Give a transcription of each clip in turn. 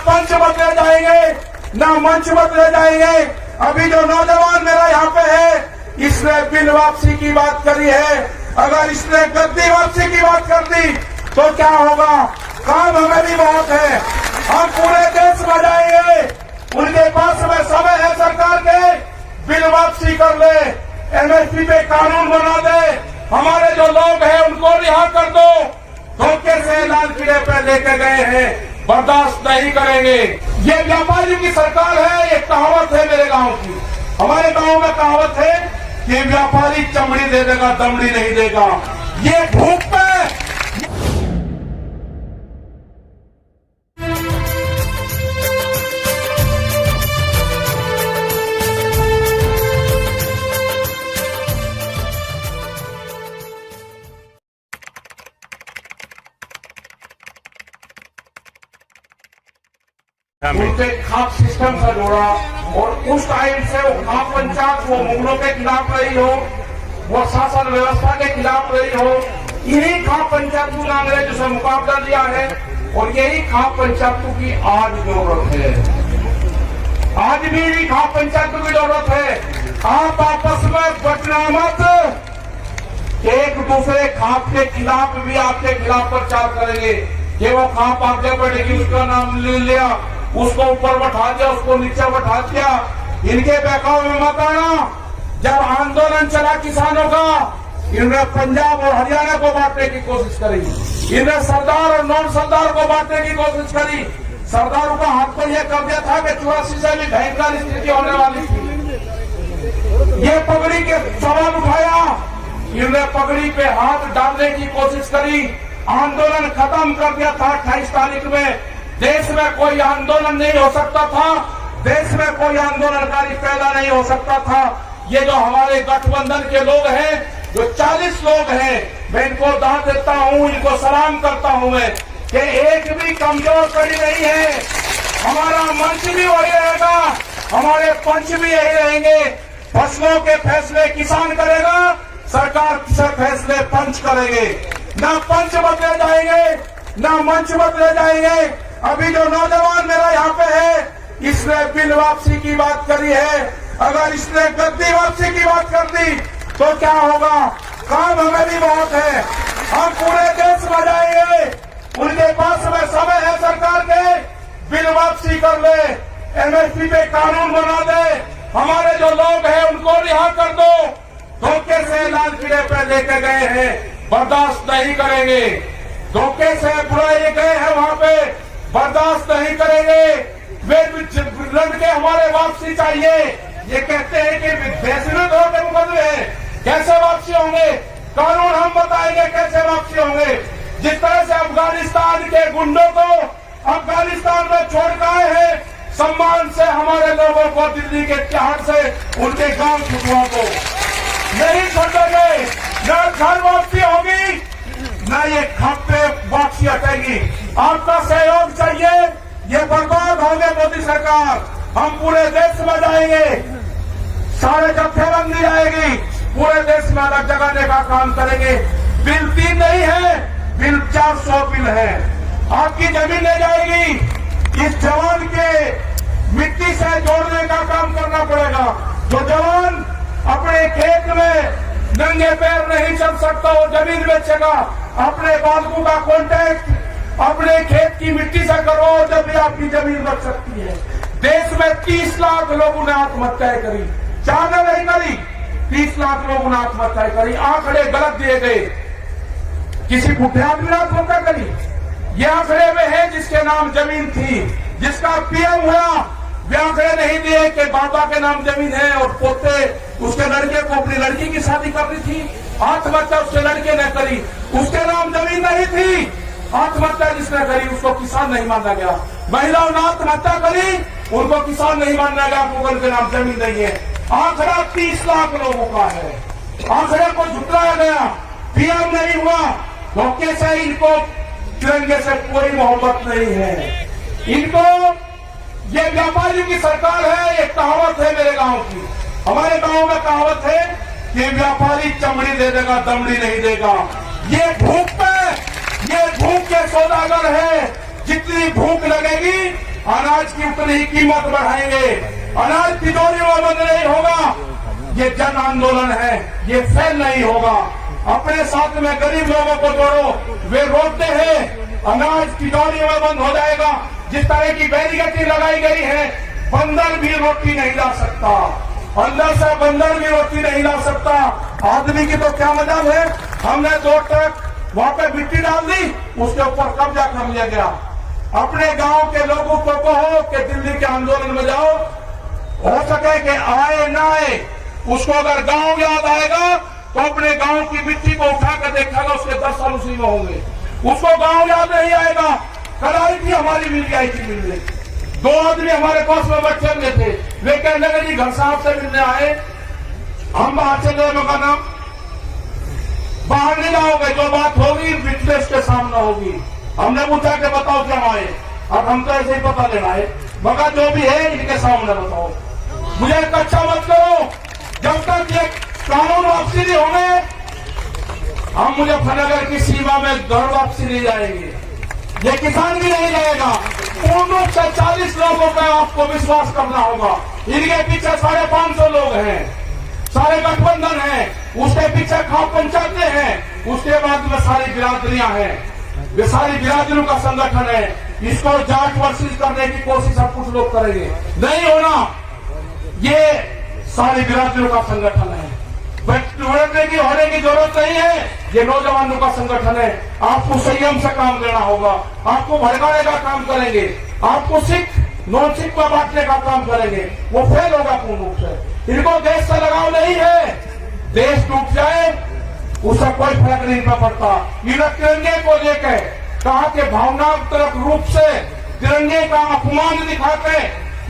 पंच बदले जाएंगे, ना मंच बदले जाएंगे। अभी जो नौजवान मेरा यहाँ पे है, इसने बिल वापसी की बात करी है। अगर इसने गद्दी वापसी की बात कर दी तो क्या होगा? काम हमें भी बहुत है, हम पूरे देश में जाएंगे। उनके पास में समय है सरकार के, बिल वापसी कर ले, एमएसपी पे कानून बना दे, हमारे जो लोग हैं उनको रिहा कर दो। धोखे से लाल किले पे लेके गए हैं, बर्दाश्त नहीं करेंगे। ये व्यापारियों की सरकार है। एक कहावत है मेरे गांव की, हमारे गांव में कहावत है कि व्यापारी चमड़ी दे देगा, दमड़ी नहीं देगा। ये भूख पे उनके खाप सिस्टम से जोड़ा, और उस टाइम से वो खाप पंचायत वो मुगलों के खिलाफ रही हो, वो शासन व्यवस्था के खिलाफ रही हो, इन्हीं खाप पंचायतों ने अंग्रेजों से मुकाबला दिया है। और यही खाप पंचायतों की आज जरूरत है, आज भी यही खाप पंचायतों की जरूरत है। आप आपस में बचना मत, एक दूसरे खाप के खिलाफ भी आपके खिलाफ प्रचार करेंगे कि वो खाप आगे बढ़ेगी, उसका नाम ले लिया, उसको ऊपर बैठा दिया, उसको नीचे बैठा दिया। इनके बहकाव में मत आना। जब आंदोलन चला किसानों का, इन्होंने पंजाब और हरियाणा को बांटने की कोशिश करी, इन्होंने सरदार और नॉन सरदार को बांटने की कोशिश करी। सरदारों का हाथ को यह कर दिया था कि 84 से भी भयंकर स्थिति होने वाली थी। ये पगड़ी के सवाल उठाया, इन्होंने पगड़ी पे हाथ डालने की कोशिश करी। आंदोलन खत्म कर दिया था 28 तारीख में। देश में कोई आंदोलन नहीं हो सकता था, देश में कोई आंदोलनकारी पैदा नहीं हो सकता था। ये जो हमारे गठबंधन के लोग हैं, जो 40 लोग हैं, मैं इनको दाद देता हूं, इनको सलाम करता हूं मैं कि एक भी कमजोर कड़ी नहीं है। हमारा मंच भी वही रहेगा, हमारे पंच भी यही रहेंगे। फसलों के फैसले किसान करेगा, सरकार से फैसले पंच करेंगे। ना पंच बदले जाएंगे, ना मंच बदले जाएंगे। अभी जो नौजवान मेरा यहाँ पे है, इसने बिल वापसी की बात करी है। अगर इसने गद्दी वापसी की बात कर दी तो क्या होगा? काम हमें भी बहुत है, हम पूरे देश में जाएंगे। उनके पास में समय है सरकार के, बिल वापसी कर ले, एमएसपी पे कानून बना दे, हमारे जो लोग हैं उनको रिहा कर दो। धोखे से लाल किले पे लेके गए हैं, बर्दाश्त नहीं करेंगे। धोखे से बुलाए गए हैं वहां पे, बर्दाश्त नहीं करेंगे। वे लड़के हमारे वापसी चाहिए। ये कहते हैं कि बेसुध होकर मुकदमे हैं, कैसे वापसी होंगे? कानून हम बताएंगे कैसे वापसी होंगे। जिस तरह से अफगानिस्तान के गुंडों को अफगानिस्तान में छोड़ कर आए हैं, सम्मान से हमारे लोगों को दिल्ली के तिहाड़ से उनके गांव छुटवा को नहीं छोड़ेंगे। न घर वापसी होगी, न ये खाते वापसी हटेगी। आपका सहयोग चाहिए। ये बर्बाद होंगे मोदी सरकार, हम पूरे देश में जाएंगे, सारे जत्थेबंदी आएगी, पूरे देश में अलग जगाने का काम करेंगे। बिल 3 नहीं है, बिल 400 बिल है। आपकी जमीन ले जाएगी। इस जवान के मिट्टी से जोड़ने का काम करना पड़ेगा। जो जवान अपने खेत में नंगे पैर नहीं चल सकता, वो जमीन बेचेगा। अपने बालकों का कॉन्टैक्ट अपने खेत की मिट्टी से करो, जब भी आपकी जमीन बच सकती है। देश में 30 लाख लोगों ने आत्महत्याएं करी, ज्यादा नहीं करी, 30 लाख लोगों ने आत्महत्याएं करी। आंकड़े गलत दिए गए, किसी बुढ़े आदमी ने आत्महत्या करी। ये आंकड़े में है जिसके नाम जमीन थी, जिसका पीएम हुआ। वे आंकड़े नहीं दिए कि बाबा के नाम जमीन है और पोते उसके लड़के को अपनी लड़की की शादी करनी थी, आत्महत्या उसके लड़के ने करी, उसके नाम जमीन नहीं थी। आत्महत्या जिसने करी उसको किसान नहीं माना गया। महिलाओं ने आत्महत्या करी, उनको किसान नहीं माना गया, उनके नाम जमीन नहीं है। आंकड़ा 30 लाख लोगों का है। आंकड़े को झुटलाया गया, पीएम नहीं हुआ। धोखे से इनको तिरंगे से कोई मोहब्बत नहीं है। इनको ये व्यापारियों की सरकार है। एक कहावत है मेरे गांव की, हमारे गांव में कहावत है कि व्यापारी चमड़ी दे देगा, दमड़ी नहीं देगा। ये भूख पे, ये भूख के सौदागर है। जितनी भूख लगेगी अनाज की उतनी ही कीमत बढ़ाएंगे। अनाज तिजोरी में बंद नहीं होगा। ये जन आंदोलन है, ये फेल नहीं होगा। अपने साथ में गरीब लोगों को जोड़ो। वे रोकते हैं, अनाज तिजोरी में बंद हो जाएगा। जिस तरह की बैरिकेडिंग लगाई गई है, बंदर भी रोटी नहीं ला सकता, अंदर से बंदर भी रोटी नहीं ला सकता। आदमी की तो क्या मजाल है। हमने 2 ट्रक वहां पे मिट्टी डाल दी, उसके ऊपर कब्जा कर लिया गया। अपने गांव के लोगों को कहो कि दिल्ली के आंदोलन में जाओ, हो सके कि आए ना आए, उसको अगर गांव याद आएगा तो अपने गांव की मिट्टी को उठाकर देखेगा, उसके 10 साल उसी में होंगे। उसको गांव याद नहीं आएगा। कल आई थी हमारी मिल आई थी मिलने, 2 आदमी हमारे पास में बैठे हुए थे। वे कहने लगे जी घर साहब से मिलने आए, हम बाहर चले। मगर नाम बाहर नहीं लाओगे, जो बात होगी विटनेस के सामने होगी। हमने पूछा कि बताओ क्या आए, अब हम तो ऐसे ही पता लेना है, मगर जो भी है इनके सामने बताओ। मुझे कच्चा मत करो। जब तक ये कानून वापसी नहीं होंगे, हम मुजफ्फरनगर की सीमा में घर वापसी नहीं जाएंगे। ये किसान भी नहीं जाएगा। पूर्ण रूप से 40 लोगों का आपको विश्वास करना होगा। इनके पीछे 550 लोग हैं, सारे गठबंधन हैं, उसके पीछे खाप पंचायतें हैं, उसके बाद में सारी बिरादरियां हैं। वे सारी बिरादरियों का संगठन है। इसको जांच वर्षिश करने की कोशिश अब कुछ लोग करेंगे, नहीं होना। ये सारी बिरादरियों का संगठन है। होने की जरूरत नहीं है। ये नौजवानों का संगठन है। आपको संयम से काम लेना होगा। आपको भड़काने का काम करेंगे, आपको सिख नॉन सिख को बांटने का काम करेंगे, वो फेल होगा पूर्ण रूप से। इनको देश से लगाव नहीं है। देश टूट जाए उससे कोई फर्क नहीं पड़ता। इन तिरंगे को लेकर कहा कि भावनात्मक रूप से तिरंगे का अपमान दिखाते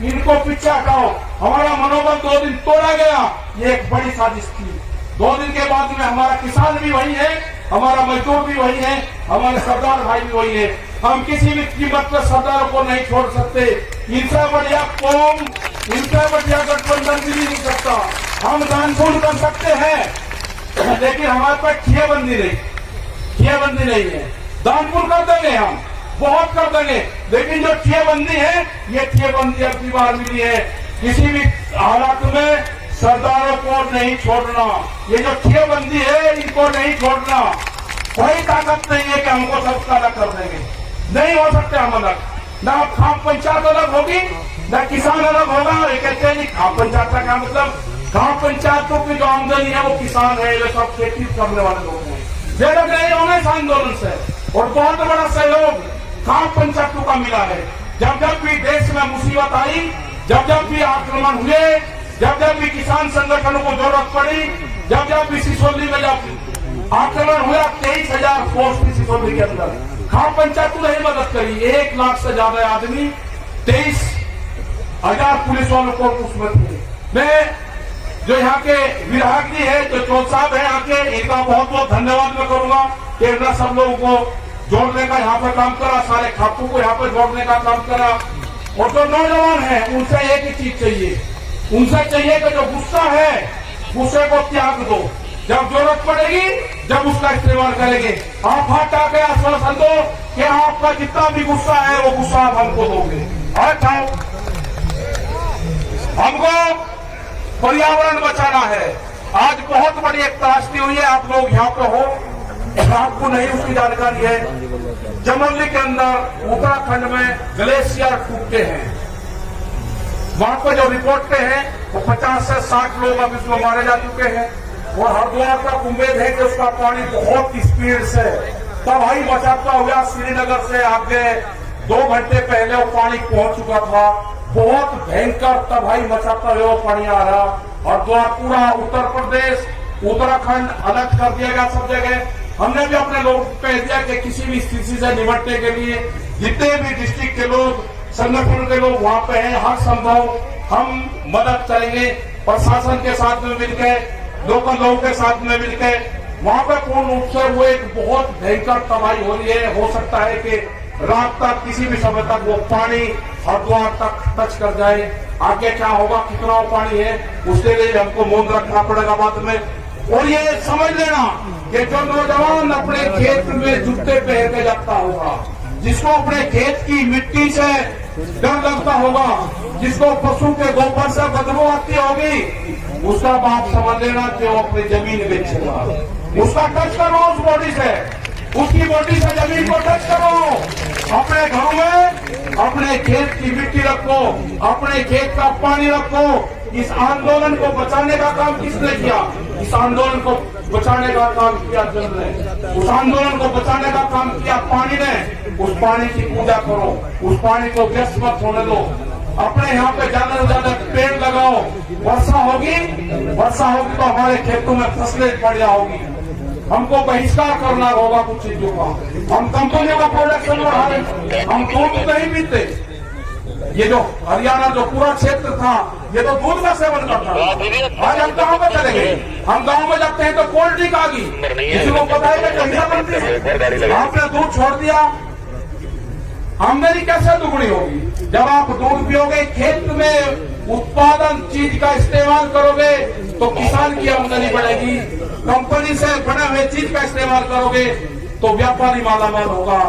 इनको पीछे हटाओ। हमारा मनोबल 2 दिन तोड़ा गया, ये एक बड़ी साजिश थी। 2 दिन के बाद में हमारा किसान भी वही है, हमारा मजदूर भी वही है, हमारे सरदार भाई भी वही है। हम किसी भी कीमत पर सरदारों को नहीं छोड़ सकते। इनसे बढ़िया कौम, इनसे बढ़िया गठबंधन भी नहीं सकता। हम दानपुर कर सकते हैं, लेकिन हमारे पास खियाबंदी नहीं है। दानपुर कर देंगे, हम बहुत कर देंगे, लेकिन जो खियाबंदी है, ये खियाबंदी अब की बार मिली है। किसी भी हालात में सरदारों को नहीं छोड़ना। ये जो खियाबंदी है, इनको नहीं छोड़ना। कोई ताकत नहीं है कि हमको सबका अलग कर देंगे, नहीं हो सकते हम अलग। ना खाप पंचायत अलग होगी, ना किसान अलग होगा। ये कहते हैं खाप पंचायत का मतलब, खाप पंचायतों की जो आमदनी है वो किसान है, वे सब खेती करने वाले लोग हैं। ये लोग नहीं होंगे इस आंदोलन से। और बहुत बड़ा सहयोग खाप पंचायतों का मिला है। जब जब भी देश में मुसीबत आई, जब जब भी आक्रमण हुए, जब जब भी किसान संगठनों को जरूरत पड़ी, जब जब भी सिसोली में जब आक्रमण हुआ, 23,000 फोर्स थी सिसोली के अंदर। खाप पंचायतों ने ही मदद करी। 1 लाख से ज्यादा आदमी, 23,000 पुलिस वालों को उसमें थे। मैं जो यहाँ के विधायक जी है, जो चौथ साहब है यहाँ के, इनका बहुत बहुत धन्यवाद मैं करूंगा कि इन्होंने सब लोगों को जोड़ने का यहाँ पर काम करा, सारे खापों को यहाँ पर जोड़ने का काम करा। और जो नौजवान है उनसे एक ही चीज चाहिए, उनसे चाहिए कि जो गुस्सा है, गुस्से को त्याग दो। जब जरूरत पड़ेगी, जब उसका इस्तेमाल करेंगे। आप हाथ आके आश्वासन दो कि आपका जितना भी गुस्सा है वो गुस्सा आप हमको दोगे। हमको पर्यावरण बचाना है। आज बहुत बड़ी एक त्रासदी हुई है, आप लोग यहाँ पे हो, आपको नहीं उसकी जानकारी है। जमोली के अंदर उत्तराखंड में ग्लेशियर टूटते हैं। वहां पर जो रिपोर्ट पे हैं वो 50 से 60 लोग अब इसमें मारे जा चुके हैं। और हरिद्वार का उम्मीद है कि उसका पानी बहुत स्पीड से तबाही मचाता हुआ श्रीनगर से आगे 2 घंटे पहले वो पानी पहुंच चुका था। बहुत भयंकर तबाही मचाता हुआ पानी आ रहा। हरिद्वार पूरा उत्तर प्रदेश, उत्तराखंड अलग कर दिया गया सब जगह। हमने भी अपने लोगों को कह दिया कि किसी भी स्थिति से निपटने के लिए जितने भी डिस्ट्रिक्ट के लोग, संगठन के लोग वहां पे हैं, हर संभव हम मदद करेंगे। प्रशासन के साथ में मिलकर, लोकल लोगों के साथ में मिलकर वहां पर पूर्ण रूप से वो एक बहुत भयंकर तबाही हो रही है। हो सकता है कि रात तक, किसी भी समय तक वो पानी हरिद्वार तक टच कर जाए। आगे क्या होगा, कितना वो पानी है, उसके लिए हमको मौन रखना पड़ेगा बाद में। और ये समझ लेना कि जो नौजवान अपने खेत में जूते पहन के जाता होगा, जिसको अपने खेत की मिट्टी से डर लगता होगा, जिसको पशु के गोबर से बदबू आती होगी, उसका बाप समझ लेना कि वो अपनी जमीन बेचेगा। उसका टच करो उस बॉडी से, उसकी बॉडी से जमीन को टच करो। अपने घरों में अपने खेत की मिट्टी रखो, अपने खेत का पानी रखो। इस आंदोलन को बचाने का काम किसने किया? इस आंदोलन को बचाने का काम किया जल ने, उस आंदोलन को बचाने का काम किया पानी ने। उस पानी की पूजा करो, उस पानी को व्यस्त मत होने दो। अपने यहाँ पे ज्यादा से ज्यादा पेड़ लगाओ। वर्षा होगी तो हमारे खेतों में फसलें बढ़िया होगी। हमको बहिष्कार करना होगा कुछ चीजों का। हम कंपनियों का प्रोडक्शन बढ़ा रहे, हम दूध नहीं पीते। ये जो हरियाणा जो पूरा क्षेत्र था, ये तो दूध का सेवन करता था। आज हम गाँव में चले गए, हम गाँव में जाते हैं तो कोल्ड ड्रिंक आ गई। किसी को पता है कि कहिया बनती है? आपने दूध छोड़ दिया, आमदनी कैसे दुगनी होगी? जब आप दूध पियोगे, खेत में उत्पादन चीज का इस्तेमाल करोगे तो किसान की आमदनी बढ़ेगी। कंपनी से बने हुए चीज का इस्तेमाल करोगे तो व्यापारी मालामाल होगा।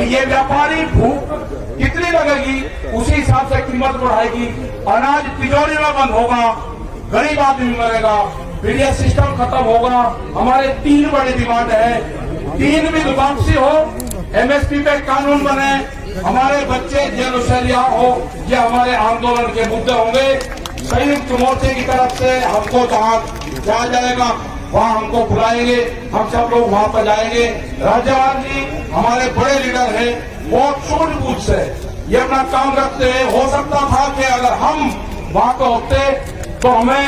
ये व्यापारी भूख कितनी लगेगी उसी हिसाब से कीमत बढ़ाएगी। अनाज तिजोरी में बंद होगा, गरीब आदमी मरेगा, फिर ये सिस्टम खत्म होगा। हमारे 3 बड़ी डिमांड है, 3 भी वापसी हो, एमएसपी पे कानून बने, हमारे बच्चे जेल से रिहा हो। ये हमारे आंदोलन के मुद्दे होंगे। संयुक्त मोर्चे की तरफ से हमको जहाँ जाया जाएगा वहाँ हमको बुलाएंगे, हम सब लोग वहाँ पर जाएंगे। राज्यपाल जी हमारे बड़े लीडर हैं, बहुत सूझबूझ से ये अपना काम रखते हैं। हो सकता था कि अगर हम वहाँ पे होते तो हमें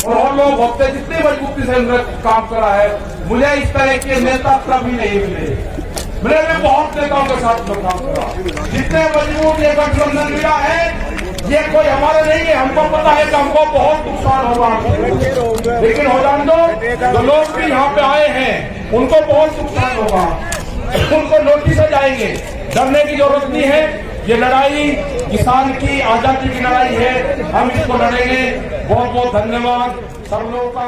और लोग होते जितनी मजबूती से उन्होंने काम करा है। मुझे इस तरह के नेता कभी नहीं मिले। मैंने बहुत नेताओं के साथ में काम करा, जितने मजबूत ये गठबंधन मिला है, ये कोई हमारे नहीं है। हमको पता है कि हमको बहुत नुकसान होगा, लेकिन हो जान दो, जो लोग भी यहाँ पे आए हैं उनको बहुत नुकसान होगा, उनको नोटिस जाएंगे। डरने की जरूरत नहीं है। ये लड़ाई किसान की आजादी की लड़ाई है, हम इसको लड़ेंगे। बहुत बहुत धन्यवाद सब लोगों का।